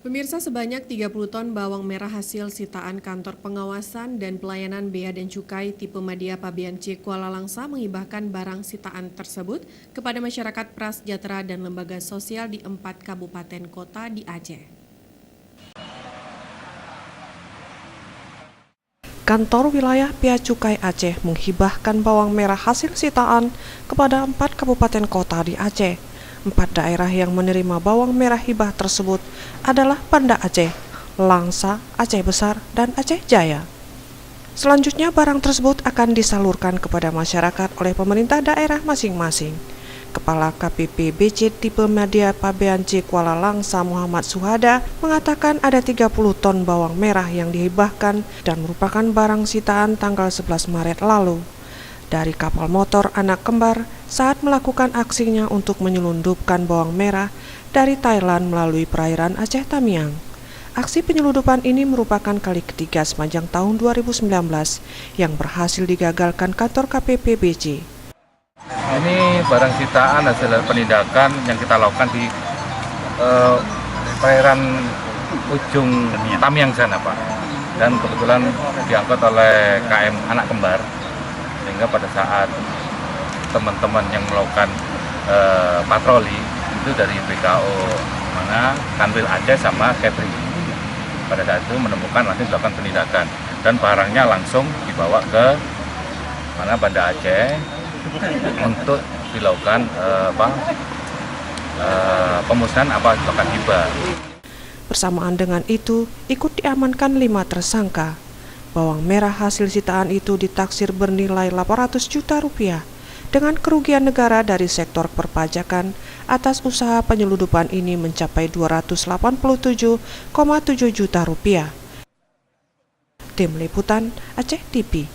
Pemirsa, sebanyak 30 ton bawang merah hasil sitaan Kantor Pengawasan dan Pelayanan Bea dan Cukai tipe Madya Pabean C Kuala Langsa menghibahkan barang sitaan tersebut kepada masyarakat prasejahtera dan lembaga sosial di 4 kabupaten kota di Aceh. Kantor Wilayah Bea Cukai Aceh menghibahkan bawang merah hasil sitaan kepada 4 kabupaten kota di Aceh. 4 daerah yang menerima bawang merah hibah tersebut adalah Banda Aceh, Langsa, Aceh Besar, dan Aceh Jaya. Selanjutnya barang tersebut akan disalurkan kepada masyarakat oleh pemerintah daerah masing-masing. Kepala KPP-BC tipe Madya Pabean C Kuala Langsa Muhammad Suhada mengatakan ada 30 ton bawang merah yang dihibahkan dan merupakan barang sitaan tanggal 11 Maret lalu dari kapal motor anak kembar saat melakukan aksinya untuk menyelundupkan bawang merah dari Thailand melalui perairan Aceh Tamiang. Aksi penyelundupan ini merupakan kali ketiga sepanjang tahun 2019 yang berhasil digagalkan kantor KPP-BC. Ini barang sitaan hasil penindakan yang kita lakukan di perairan ujung Tamiang sana, Pak. Dan kebetulan diangkut oleh KM anak kembar, sehingga pada saat teman-teman yang melakukan patroli itu dari BKO Kanwil Aceh sama Kepri. Pada saat itu menemukan langsung dilakukan penindakan dan barangnya langsung dibawa ke Banda Aceh untuk dilakukan pemusnahan dilakukan hibah. Bersamaan dengan itu, ikut diamankan 5 tersangka. Bawang merah hasil sitaan itu ditaksir bernilai 800 juta rupiah dengan kerugian negara dari sektor perpajakan atas usaha penyelundupan ini mencapai 287,7 juta rupiah. Tim Liputan Aceh TV.